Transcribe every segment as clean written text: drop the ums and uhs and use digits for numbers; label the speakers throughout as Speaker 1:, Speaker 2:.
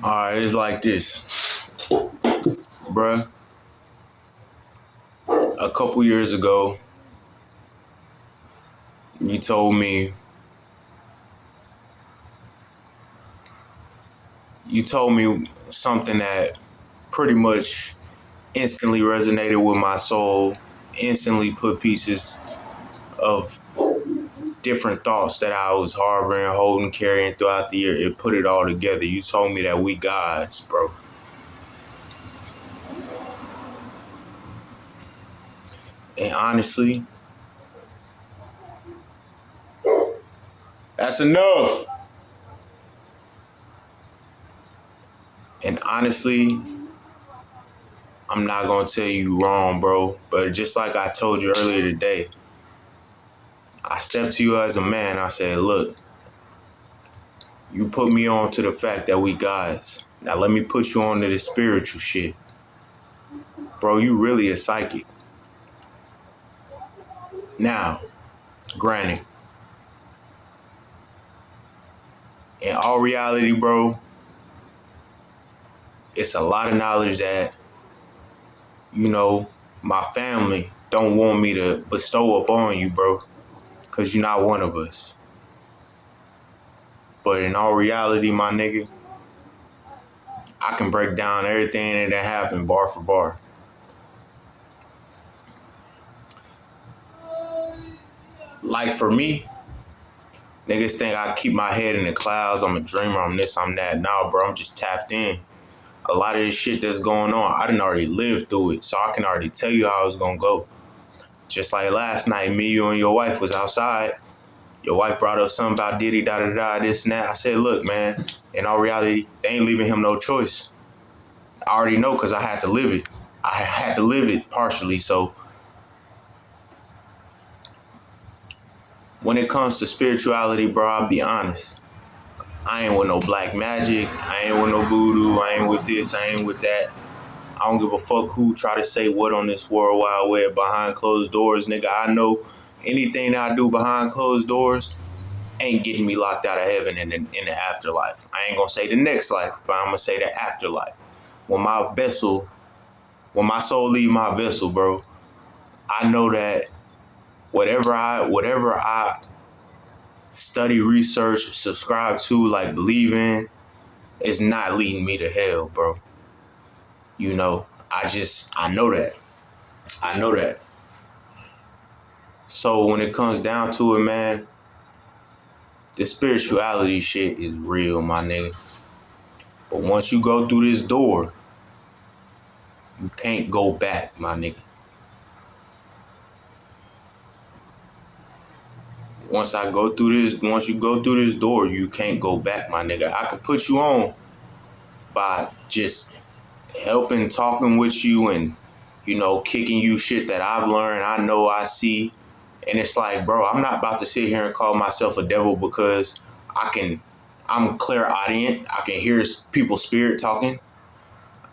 Speaker 1: Alright, it's like this, bruh. A couple years ago, you told me something that pretty much instantly resonated with my soul, instantly put pieces of different thoughts that I was harboring, holding, carrying throughout the year. It put it all together. You told me that we gods, bro. And honestly, that's enough. And honestly, I'm not gonna tell you wrong, bro. But just like I told you earlier today, I stepped to you as a man. I said, look, you put me on to the fact that we gods. Now let me put you on to the spiritual shit. Bro, you really a psychic. Now, granted, in all reality, bro, it's a lot of knowledge that, my family don't want me to bestow upon you, bro, because you're not one of us. But in all reality, my nigga, I can break down everything that happened bar for bar. Like for me, niggas think I keep my head in the clouds. I'm a dreamer. I'm this, I'm that. Nah, bro, I'm just tapped in. A lot of this shit that's going on, I done already lived through it. So I can already tell you how it's going to go. Just like last night, me, you, and your wife was outside. Your wife brought up something about Diddy, da-da-da, this and that. I said, look, man, in all reality, they ain't leaving him no choice. I already know because I had to live it. I had to live it partially. So when it comes to spirituality, bro, I'll be honest. I ain't with no black magic. I ain't with no voodoo. I ain't with this. I ain't with that. I don't give a fuck who try to say what on this World Wide Web behind closed doors, nigga. I know anything that I do behind closed doors ain't getting me locked out of heaven in the afterlife. I ain't gonna say the next life, but I'm gonna say the afterlife. When my soul leave my vessel, bro, I know that whatever I study, research, subscribe to, like believe in, is not leading me to hell, bro. I know that. I know that. So when it comes down to it, man, the spirituality shit is real, my nigga. But once you go through this door, you can't go back, my nigga. Once you go through this door, you can't go back, my nigga. I could put you on by just helping, talking with you and, kicking you shit that I've learned, I know, I see. And it's like, bro, I'm not about to sit here and call myself a devil because I'm clairaudient. I can hear people's spirit talking.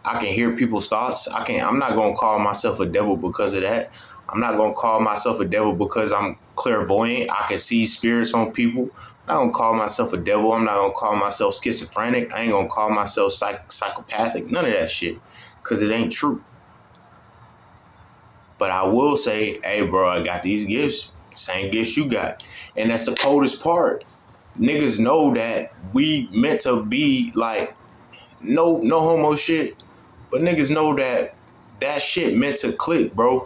Speaker 1: I can hear people's thoughts. I'm not going to call myself a devil because of that. I'm not going to call myself a devil because I'm clairvoyant. I can see spirits on people. I'm not going to call myself a devil. I'm not going to call myself schizophrenic. I ain't going to call myself psychopathic. None of that shit. Because it ain't true. But I will say, hey, bro, I got these gifts. Same gifts you got. And that's the coldest part. Niggas know that we meant to be like, no homo shit. But niggas know that shit meant to click, bro.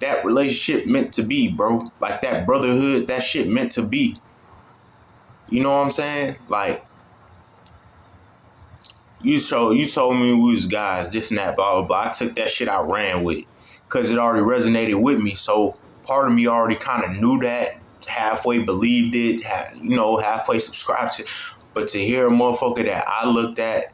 Speaker 1: That relationship meant to be, bro. Like that brotherhood, that shit meant to be. You know what I'm saying? Like, you told me we was guys, this and that, blah, blah, blah. I took that shit, I ran with it. Because it already resonated with me. So part of me already kind of knew that, halfway believed it, halfway subscribed to. But to hear a motherfucker that I looked at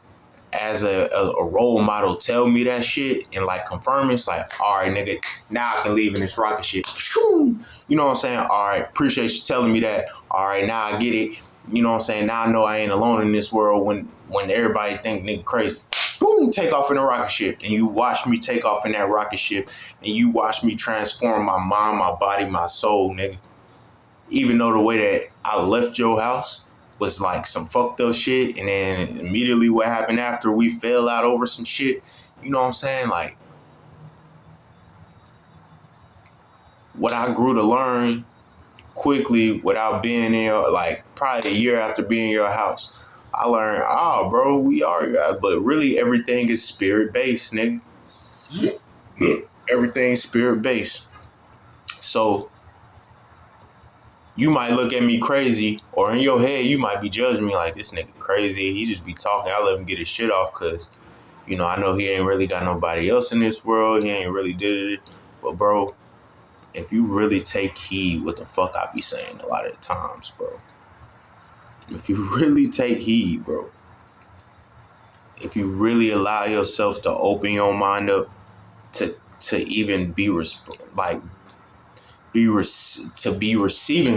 Speaker 1: as a role model tell me that shit and like confirm it's like, all right, nigga, now I can leave in this rocket shit. You know what I'm saying? All right, appreciate you telling me that. All right, now I get it. You know what I'm saying? Now I know I ain't alone in this world when everybody think nigga crazy. Boom, take off in a rocket ship. And you watch me take off in that rocket ship. And you watch me transform my mind, my body, my soul, nigga. Even though the way that I left your house, was like some fucked up shit, and then immediately what happened after, we fell out over some shit. You know what I'm saying? Like, what I grew to learn quickly without being in your, like, probably a year after being in your house, I learned, oh, bro, we are guys. But really, everything is spirit-based, nigga. Everything's spirit-based. So, you might look at me crazy, or in your head, you might be judging me like, this nigga crazy. He just be talking. I let him get his shit off because, you know, I know he ain't really got nobody else in this world. He ain't really did it. But, bro, if you really take heed what the fuck I be saying a lot of the times, bro. If you really take heed, bro. If you really allow yourself to open your mind up to even be receiving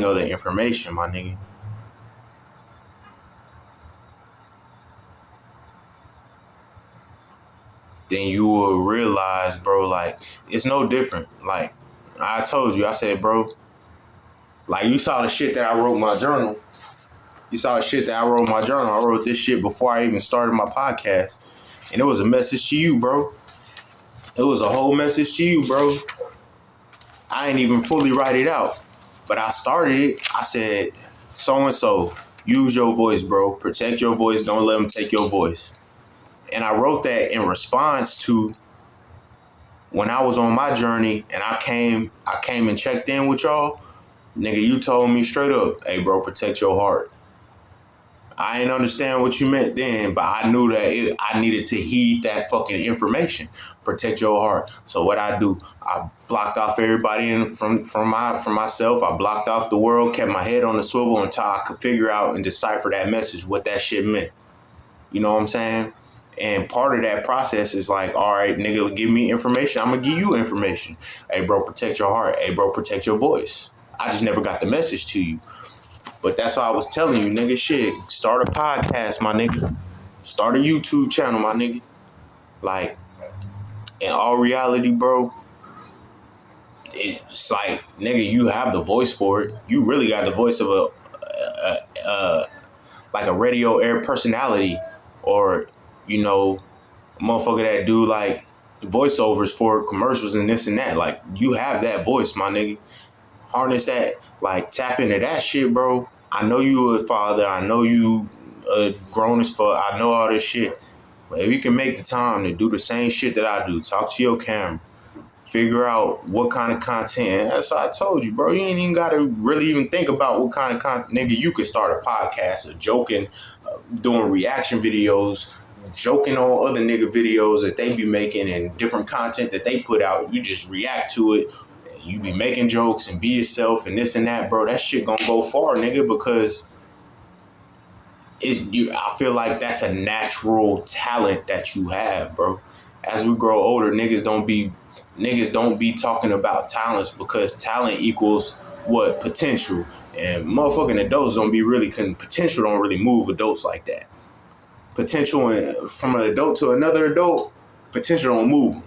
Speaker 1: other information, my nigga. Then you will realize, bro, like, it's no different. Like, I told you, I said, bro, like, you saw the shit that I wrote in my journal. I wrote this shit before I even started my podcast. And it was a message to you, bro. It was a whole message to you, bro. I ain't even fully write it out. But I started it. I said, so-and-so, use your voice, bro. Protect your voice. Don't let them take your voice. And I wrote that in response to when I was on my journey and I came and checked in with y'all. Nigga, you told me straight up, hey, bro, protect your heart. I didn't understand what you meant then, but I knew that I needed to heed that fucking information. Protect your heart. So what I do, I blocked off everybody from myself. I blocked off the world, kept my head on the swivel until I could figure out and decipher that message, what that shit meant. You know what I'm saying? And part of that process is like, all right, nigga, give me information. I'm going to give you information. Hey, bro, protect your heart. Hey, bro, protect your voice. I just never got the message to you. But that's why I was telling you, nigga, shit, start a podcast, my nigga. Start a YouTube channel, my nigga. Like, in all reality, bro, it's like, nigga, you have the voice for it. You really got the voice of like a radio air personality, or, you know, a motherfucker that do like voiceovers for commercials and this and that. Like, you have that voice, my nigga. Harness that. Like, tap into that shit, bro. I know you a father. I know you grown as fuck. I know all this shit. But if you can make the time to do the same shit that I do, talk to your camera, figure out what kind of content. That's what I told you, bro. You ain't even got to really even think about what kind of content. Nigga, you could start a podcast of joking, doing reaction videos, joking on other nigga videos that they be making and different content that they put out. You just react to it. You be making jokes and be yourself and this and that, bro. That shit gonna go far, nigga, because I feel like that's a natural talent that you have, bro. As we grow older, niggas don't be talking about talents, because talent equals what? Potential. And motherfucking adults potential don't really move adults like that. Potential from an adult to another adult, potential don't move them.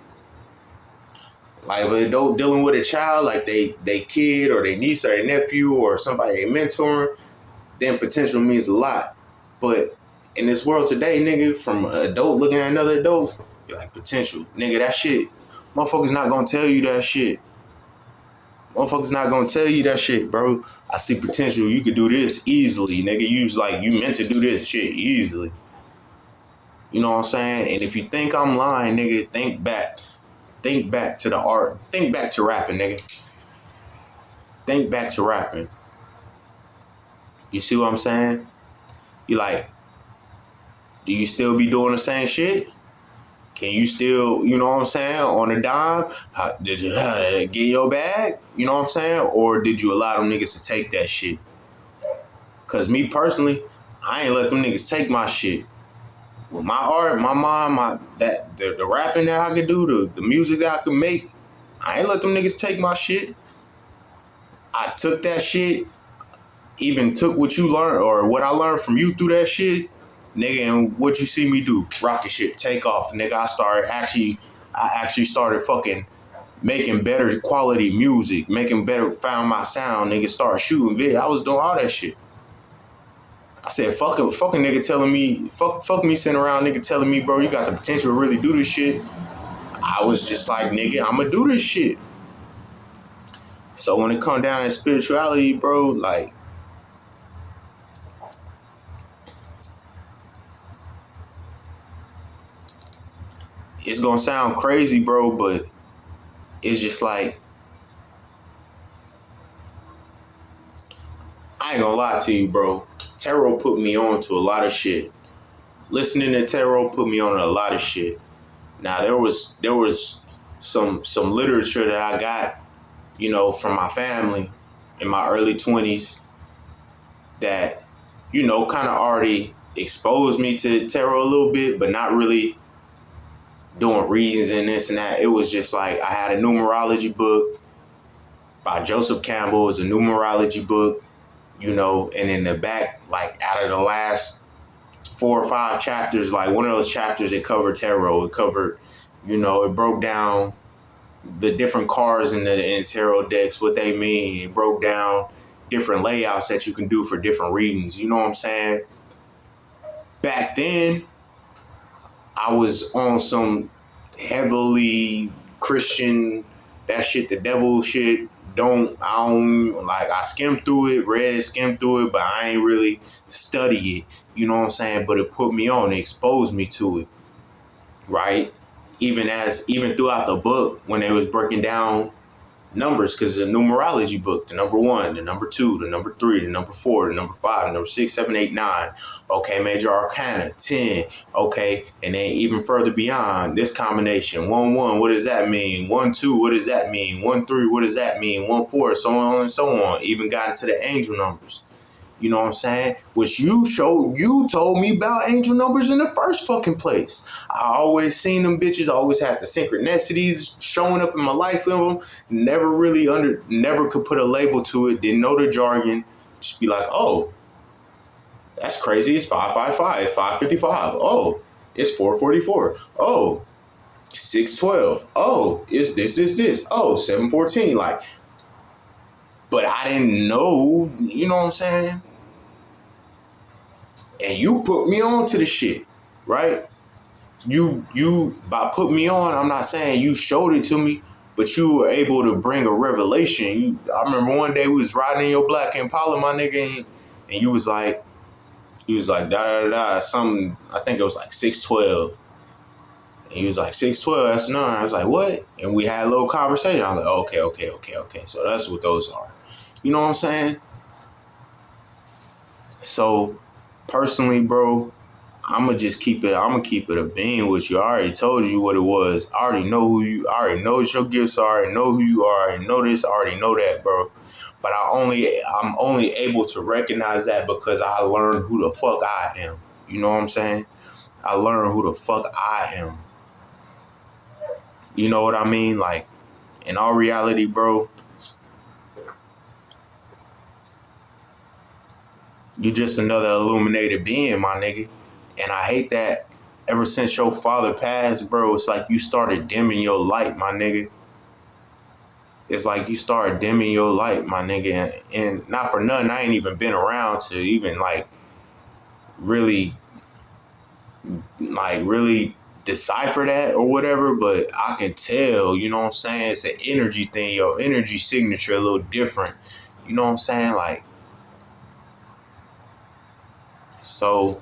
Speaker 1: Like, if an adult dealing with a child, like they kid or their niece or their nephew or somebody they mentoring, then potential means a lot. But in this world today, nigga, from an adult looking at another adult, you're like, potential. Nigga, that shit, motherfuckers not gonna tell you that shit. Motherfuckers not gonna tell you that shit, bro. I see potential. You could do this easily, nigga. You meant to do this shit easily. You know what I'm saying? And if you think I'm lying, nigga, think back. Think back to the art. Think back to rapping, nigga. Think back to rapping. You see what I'm saying? You like, do you still be doing the same shit? Can you still, you know what I'm saying, on a dime? Did you get your bag? You know what I'm saying? Or did you allow them niggas to take that shit? Because me personally, I ain't let them niggas take my shit. With my art, my mind, the rapping that I could do, the music that I could make, I ain't let them niggas take my shit. I took that shit, even took what you learned or what I learned from you through that shit, nigga, and what you see me do, rocket ship, take off, nigga. I actually started fucking making better quality music, found my sound, nigga, started shooting video. I was doing all that shit. I said, fuck a nigga telling me, fuck me sitting around nigga telling me, bro, you got the potential to really do this shit. I was just like, nigga, I'ma do this shit. So when it come down to spirituality, bro, like, it's gonna sound crazy, bro, but it's just like, I ain't gonna lie to you, bro. Tarot put me on to a lot of shit. Listening to tarot put me on a lot of shit. Now there was some literature that I got, you know, from my family in my early 20s that, you know, kind of already exposed me to tarot a little bit, but not really doing readings and this and that. It was just like I had a numerology book by Joseph Campbell. It's a numerology book, you know, and in the back, like out of the last 4 or 5 chapters, like one of those chapters, it covered tarot. It covered, you know, it broke down the different cards in the tarot decks, what they mean. It broke down different layouts that you can do for different readings. You know what I'm saying? Back then, I was on some heavily Christian, that shit, the devil shit. I skimmed through it, skimmed through it, but I ain't really study it. You know what I'm saying? But it put me on, it exposed me to it, right? Even throughout the book, when they was breaking down numbers, because it's a numerology book, the number 1, the number 2, the number 3, the number 4, the number 5, the number 6, 7, 8, 9. Okay, major arcana, 10. Okay, and then even further beyond this combination, 1, 1, what does that mean? 1, 2, what does that mean? 1, 3, what does that mean? 1, 4, so on and so on. Even got into the angel numbers. You know what I'm saying? Which you told me about angel numbers in the first fucking place. I always seen them bitches, always had the synchronicities showing up in my life of them. Never could put a label to it. Didn't know the jargon. Just be like, oh, that's crazy. It's 555, 555. Oh, it's 444. Oh, 612. Oh, it's this. Oh, 714. Like, but I didn't know, you know what I'm saying? And you put me on to the shit, right? You by putting me on, I'm not saying you showed it to me, but you were able to bring a revelation. I remember one day we was riding in your black Impala, my nigga, and you was like da da da da, something. I think it was like 612. And he was like 612. That's none. I was like, what? And we had a little conversation. I was like, okay. So that's what those are. You know what I'm saying? So personally, bro, I'm gonna keep it a bean with you. I already told you what it was. I already know I already know what your gifts are. I already know who you are. I already know this. I already know that, bro. But I'm only able to recognize that because I learned who the fuck I am. You know what I'm saying? I learned who the fuck I am. You know what I mean? Like, in all reality, bro, you just another illuminated being, my nigga. And I hate that ever since your father passed, bro, it's like you started dimming your light, my nigga. It's like you started dimming your light, my nigga. And not for nothing, I ain't even been around to even really decipher that or whatever, but I can tell, you know what I'm saying? It's an energy thing, your energy signature a little different. You know what I'm saying? Like, so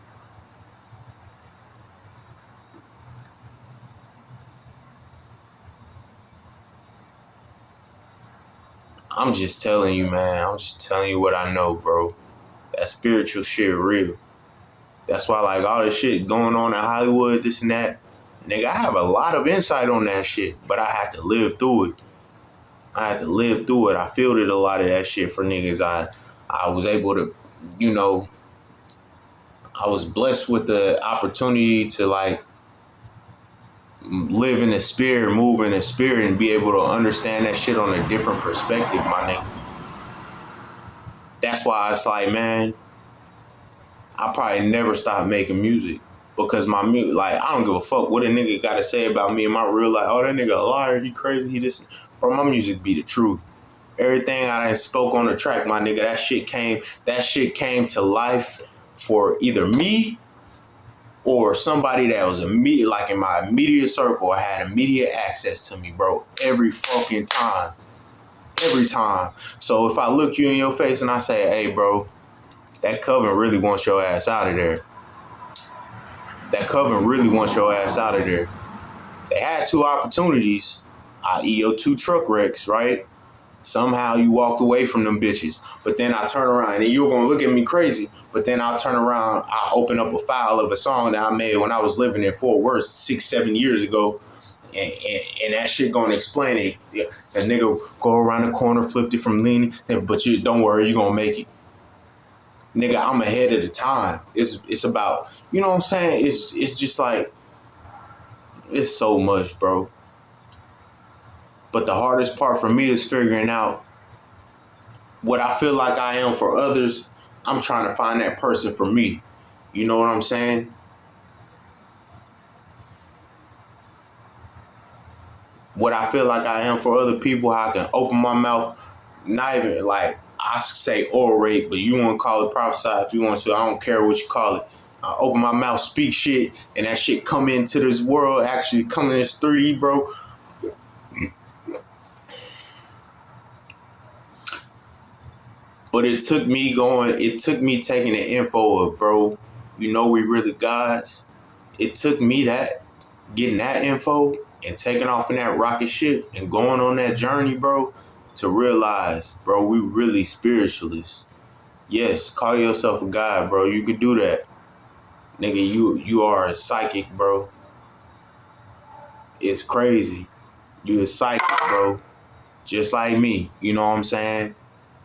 Speaker 1: I'm just telling you, man. I'm just telling you what I know, bro. That spiritual shit real. That's why, like, all this shit going on in Hollywood, this and that, nigga, I have a lot of insight on that shit, but I had to live through it. I fielded a lot of that shit for niggas. I was able to, you know, I was blessed with the opportunity to, like, live in the spirit, move in the spirit, and be able to understand that shit on a different perspective, my nigga. That's why it's like, man, I probably never stop making music because my music, like, I don't give a fuck what a nigga got to say about me in my real life. Oh, that nigga a liar, he crazy, he this. Bro, my music be the truth. Everything I done spoke on the track, my nigga, that shit came to life for either me or somebody that was immediate, like in my immediate circle, or had immediate access to me, bro. Every fucking time. Every time. So if I look you in your face and I say, hey, bro, that Coven really wants your ass out of there. That Coven really wants your ass out of there. They had 2 opportunities, i.e. your 2 truck wrecks, right? Somehow you walked away from them bitches. But then I turn around and you're going to look at me crazy. But then I'll turn around, I'll open up a file of a song that I made when I was living in Fort Worth 6-7 years ago. And that shit going to explain it. That nigga go around the corner, flipped it from leaning. But you don't worry, you going to make it. Nigga, I'm ahead of the time. It's about, you know what I'm saying? It's just like, it's so much, bro. But the hardest part for me is figuring out what I feel like I am for others. I'm trying to find that person for me. You know what I'm saying? What I feel like I am for other people, how I can open my mouth, not even like I say orate, but you want to call it prophesy if you want to. I don't care what you call it. I open my mouth, speak shit, and that shit come into this world, actually come in this 3D, bro. But it took me taking the info of, bro, you know we really gods. It took me getting that info and taking off in that rocket ship and going on that journey, bro, to realize, bro, we really spiritualists. Yes, call yourself a god, bro. You could do that. Nigga, you are a psychic, bro. It's crazy. You a psychic, bro. Just like me. You know what I'm saying?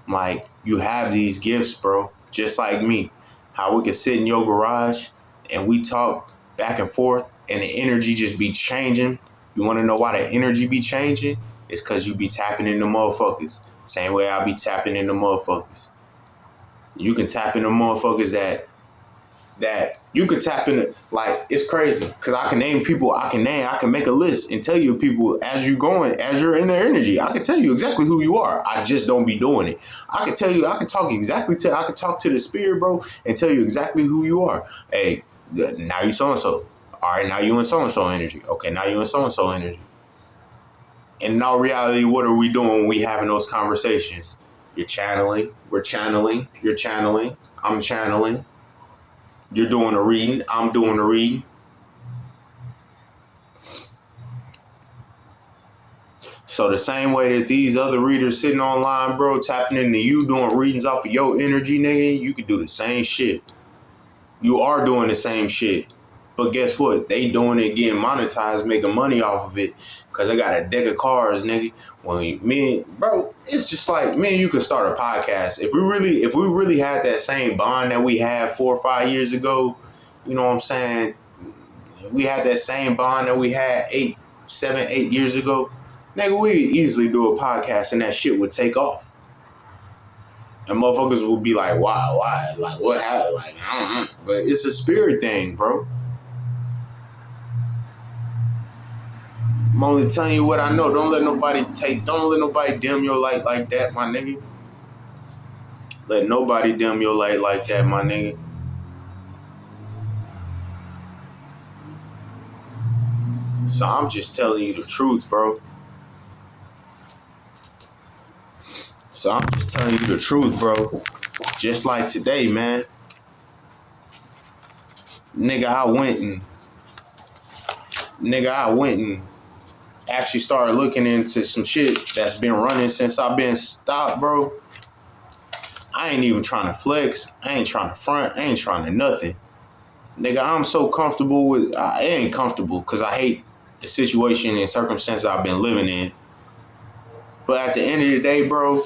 Speaker 1: Like, you have these gifts, bro, just like me. How we can sit in your garage and we talk back and forth and the energy just be changing. You want to know why the energy be changing? It's because you be tapping into motherfuckers. Same way I be tapping into motherfuckers. You can tap into motherfuckers that you can tap into, like, it's crazy. Because I can name people, I can make a list and tell you people as you're in their energy. I can tell you exactly who you are. I just don't be doing it. I can talk to the spirit, bro, and tell you exactly who you are. Hey, now you so-and-so. All right, now you in so-and-so energy. Okay, now you in so-and-so energy. And in all reality, what are we doing when we having those conversations? You're channeling. We're channeling. You're channeling. I'm channeling. You're doing a reading. I'm doing a reading. So the same way that these other readers sitting online, bro, tapping into you, doing readings off of your energy, nigga, you could do the same shit. You are doing the same shit. But guess what? They doing it, getting monetized, making money off of it, because they got a deck of cards, nigga. Bro, it's just like, me and you could start a podcast. If we really had that same bond that we had 4 or 5 years ago, you know what I'm saying? We had that same bond that we had 7, 8 years ago, nigga, we easily do a podcast and that shit would take off. And motherfuckers would be like, why? Like, what happened? Like, I don't know. But it's a spirit thing, bro. I'm only telling you what I know. Don't let nobody dim your light like that, my nigga. Let nobody dim your light like that, my nigga. So I'm just telling you the truth, bro. Just like today, man. Nigga, I went and actually started looking into some shit that's been running since I've been stopped, bro. I ain't even trying to flex. I ain't trying to front. I ain't trying to nothing. Nigga, I'm so comfortable with... I ain't comfortable because I hate the situation and circumstances I've been living in. But at the end of the day, bro,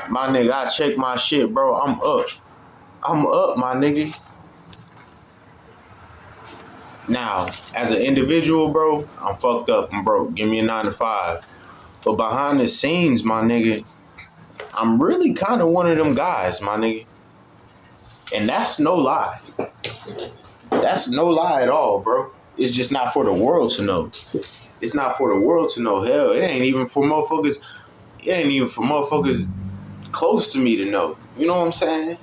Speaker 1: my nigga, I check my shit, bro. I'm up, my nigga. Now, as an individual, bro, I'm fucked up. I'm broke. Give me a 9 to 5. But behind the scenes, my nigga, I'm really kind of one of them guys, my nigga. And that's no lie. That's no lie at all, bro. It's just not for the world to know. It's not for the world to know. Hell, it ain't even for motherfuckers close to me to know. You know what I'm saying?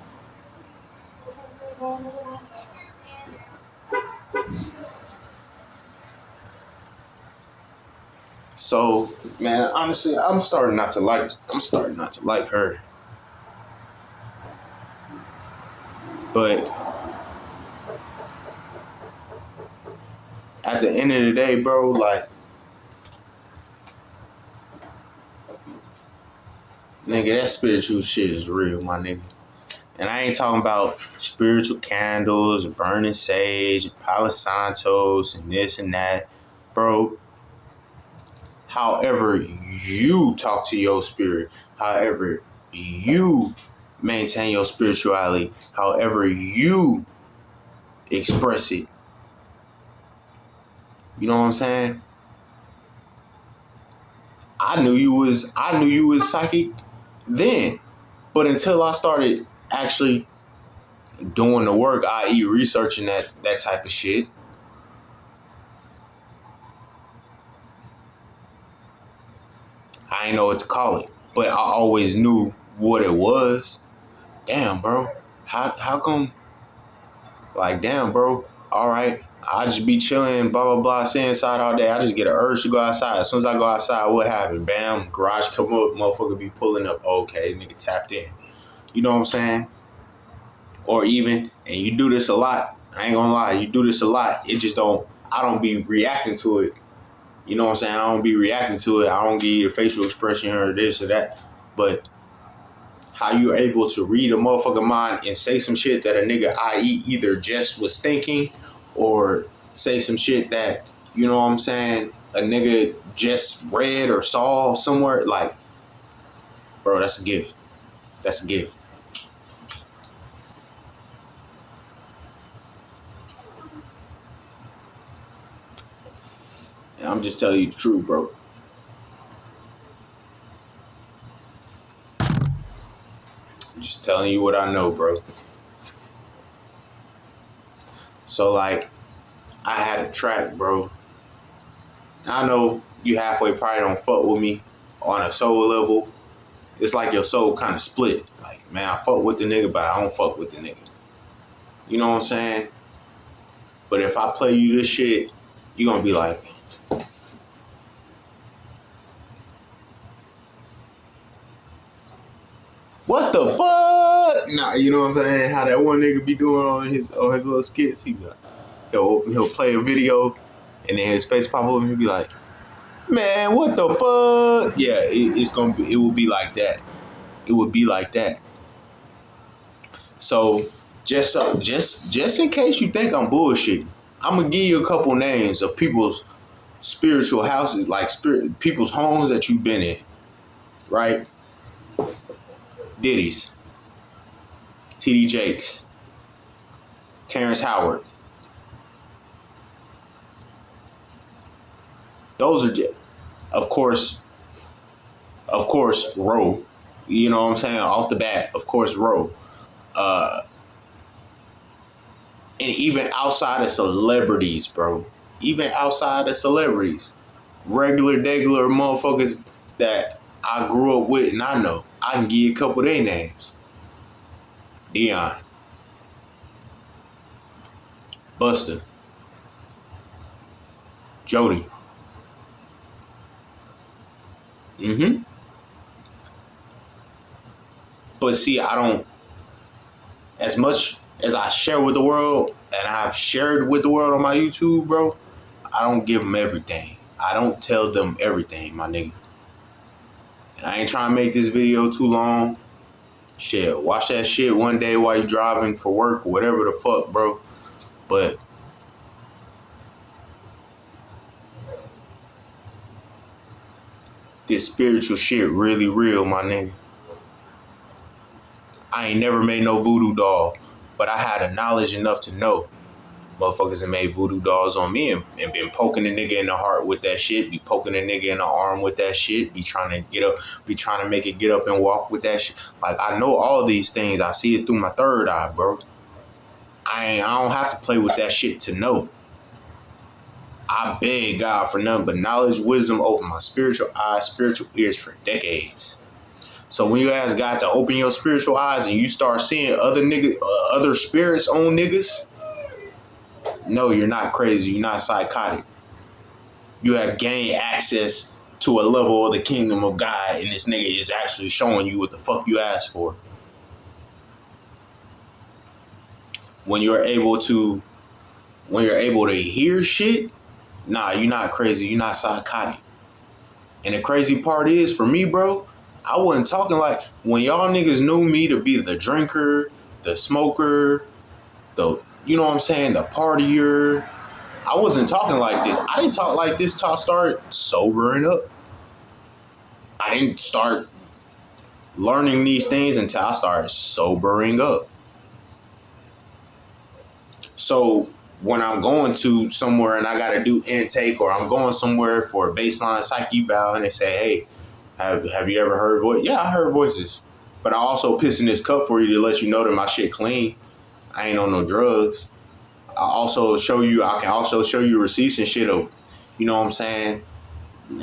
Speaker 1: So, man, honestly, I'm starting not to like her. But at the end of the day, bro, like, nigga, that spiritual shit is real, my nigga. And I ain't talking about spiritual candles, burning sage, Palo Santos, and this and that. Bro, however you talk to your spirit, however you maintain your spirituality, however you express it. You know what I'm saying? I knew you was psychic then. But until I started actually doing the work, i.e. researching that type of shit, I ain't know what to call it. But I always knew what it was. Damn, bro. How come, like, damn, bro, all right, I just be chilling, blah, blah, blah, stay inside all day. I just get an urge to go outside. As soon as I go outside, what happened? Bam, garage come up, motherfucker be pulling up. Okay, nigga tapped in. You know what I'm saying? Or even, and you do this a lot. I ain't gonna lie, you do this a lot. It just I don't be reacting to it. You know what I'm saying? I don't be reacting to it. I don't give you a facial expression or this or that. But how you able to read a motherfucking mind and say some shit that a nigga, i.e. either just was thinking or say some shit that, you know what I'm saying, a nigga just read or saw somewhere. Like, bro, that's a gift. That's a gift. And I'm just telling you the truth, bro. I'm just telling you what I know, bro. So, like, I had a track, bro. I know you halfway probably don't fuck with me on a soul level. It's like your soul kind of split. Like, man, I fuck with the nigga, but I don't fuck with the nigga. You know what I'm saying? But if I play you this shit, you're gonna be like, what the fuck? Nah, you know what I'm saying? How that one nigga be doing on his little skits. He'll play a video and then his face pop up and he'll be like, man, what the fuck? Yeah, it will be like that. It would be like that. So just in case you think I'm bullshitting, I'm gonna give you a couple names of people's spiritual houses, like people's homes that you've been in, right? Diddy's, T.D. Jakes, Terrence Howard. Those are, of course, Roe. You know what I'm saying? Off the bat, of course, Roe. And even outside of celebrities, bro. Even outside of celebrities. Regular, motherfuckers that I grew up with and I know. I can give you a couple of their names. Dion. Buster. Jody. Mm-hmm. But see, I don't, as much as I share with the world, and I've shared with the world on my YouTube, bro, I don't give them everything. I don't tell them everything, my nigga. And I ain't trying to make this video too long. Shit, watch that shit one day while you driving for work or whatever the fuck, bro. But this spiritual shit really real, my nigga. I ain't never made no voodoo doll, but I had a knowledge enough to know motherfuckers have made voodoo dolls on me and been poking a nigga in the heart with that shit, be poking a nigga in the arm with that shit, be trying to get up, be trying to make it get up and walk with that shit. Like, I know all these things. I see it through my third eye, bro. I don't have to play with that shit to know. I beg God for nothing but knowledge, wisdom, open my spiritual eyes, spiritual ears for decades. So when you ask God to open your spiritual eyes and you start seeing other niggas, other spirits on niggas, no, you're not crazy. You're not psychotic. You have gained access to a level of the kingdom of God, and this nigga is actually showing you what the fuck you asked for. When you're able to hear shit, nah, you're not crazy, you're not psychotic. And the crazy part is, for me, bro, I wasn't talking like, when y'all niggas knew me to be the drinker, the smoker, you know what I'm saying, the partier, I wasn't talking like this. I didn't talk like this till I started sobering up. I didn't start learning these things until I started sobering up. So when I'm going to somewhere and I got to do intake, or I'm going somewhere for a baseline psych eval and they say, hey, have you ever heard voices? Yeah, I heard voices. But I also piss in this cup for you to let you know that my shit clean. I ain't on no drugs. I can also show you receipts and shit of, you know what I'm saying,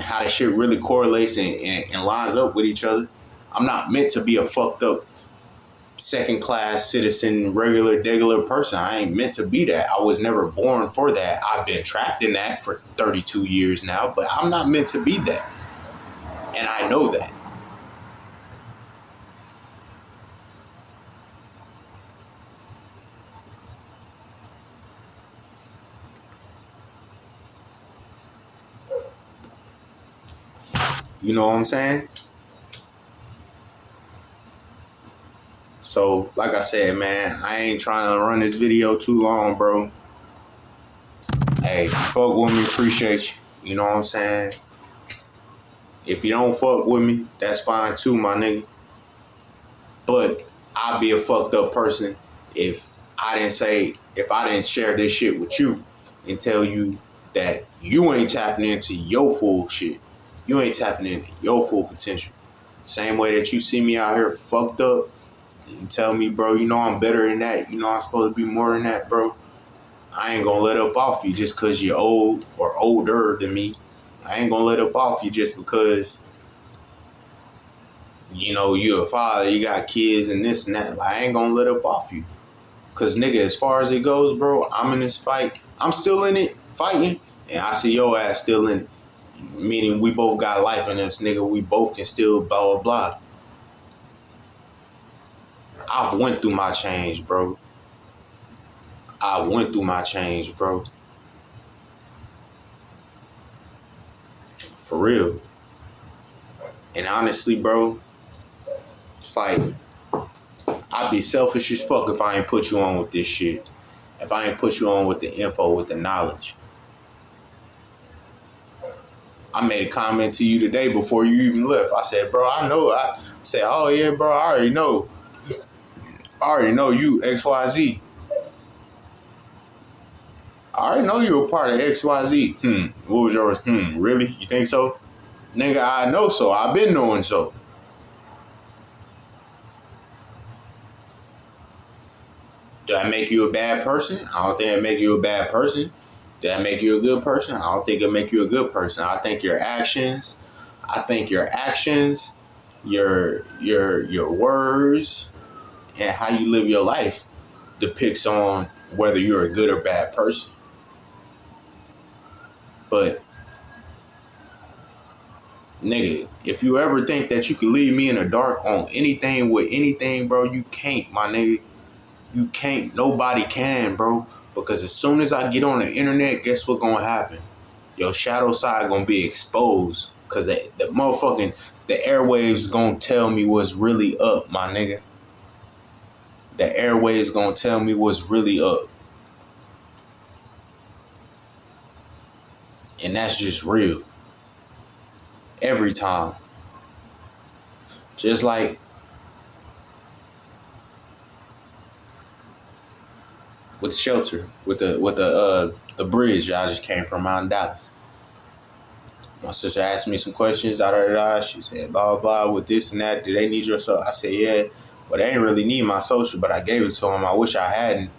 Speaker 1: how that shit really correlates and lines up with each other. I'm not meant to be a fucked up second class citizen, regular person. I ain't meant to be that. I was never born for that. I've been trapped in that for 32 years now, but I'm not meant to be that. And I know that. You know what I'm saying? So, like I said, man, I ain't trying to run this video too long, bro. Hey, fuck with me, appreciate you. You know what I'm saying? If you don't fuck with me, that's fine too, my nigga. But I'd be a fucked up person if I didn't share this shit with you and tell you that you ain't tapping into your full shit. You ain't tapping into your full potential. Same way that you see me out here fucked up, you tell me, bro, you know I'm better than that. You know I'm supposed to be more than that, bro. I ain't gonna let up off you just because you're old or older than me. I ain't gonna let up off you just because, you know, you're a father, you got kids and this and that. Like, I ain't gonna let up off you. Because, nigga, as far as it goes, bro, I'm in this fight. I'm still in it, fighting, and I see your ass still in it. Meaning we both got life in us, nigga. We both can still blah, blah, blah. I've went through my change, bro. For real. And honestly, bro, it's like, I'd be selfish as fuck if I ain't put you on with this shit. If I ain't put you on with the info, with the knowledge. I made a comment to you today before you even left. I said, bro, I said, oh yeah, bro, I already know you XYZ. I already know you a part of XYZ. What was yours? Really? You think so? Nigga, I know so. I've been knowing so. Do that make you a bad person? I don't think it make you a bad person. Did that make you a good person? I don't think it make you a good person. I think your actions, your words, and how you live your life depicts on whether you're a good or bad person. But, nigga, if you ever think that you can leave me in the dark on anything with anything, bro, you can't, my nigga. You can't. Nobody can, bro. Because as soon as I get on the internet, guess what's gonna happen? Your shadow side gonna be exposed. Because the motherfucking, the airwaves gonna tell me what's really up, my nigga. The airwaves gonna tell me what's really up. And that's just real. Every time. Just like with shelter, with the bridge I just came from out in Dallas. My sister asked me some questions, she said, blah, blah, with this and that. Do they need your social? I said, yeah, but they ain't really need my social, but I gave it to them. I wish I hadn't.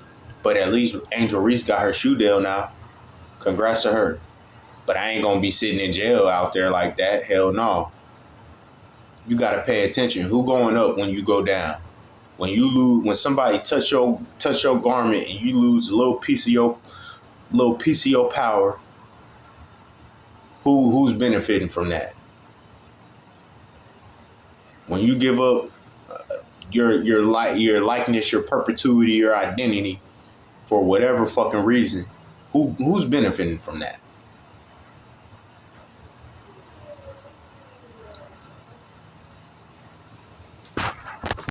Speaker 1: But at least Angel Reese got her shoe deal now. Congrats to her. But I ain't going to be sitting in jail out there like that. Hell no. You got to pay attention. Who going up when you go down? When somebody touch your garment and you lose a little piece of your power, who's benefiting from that? When you give up your likeness, your perpetuity, your identity for whatever fucking reason, who's benefiting from that?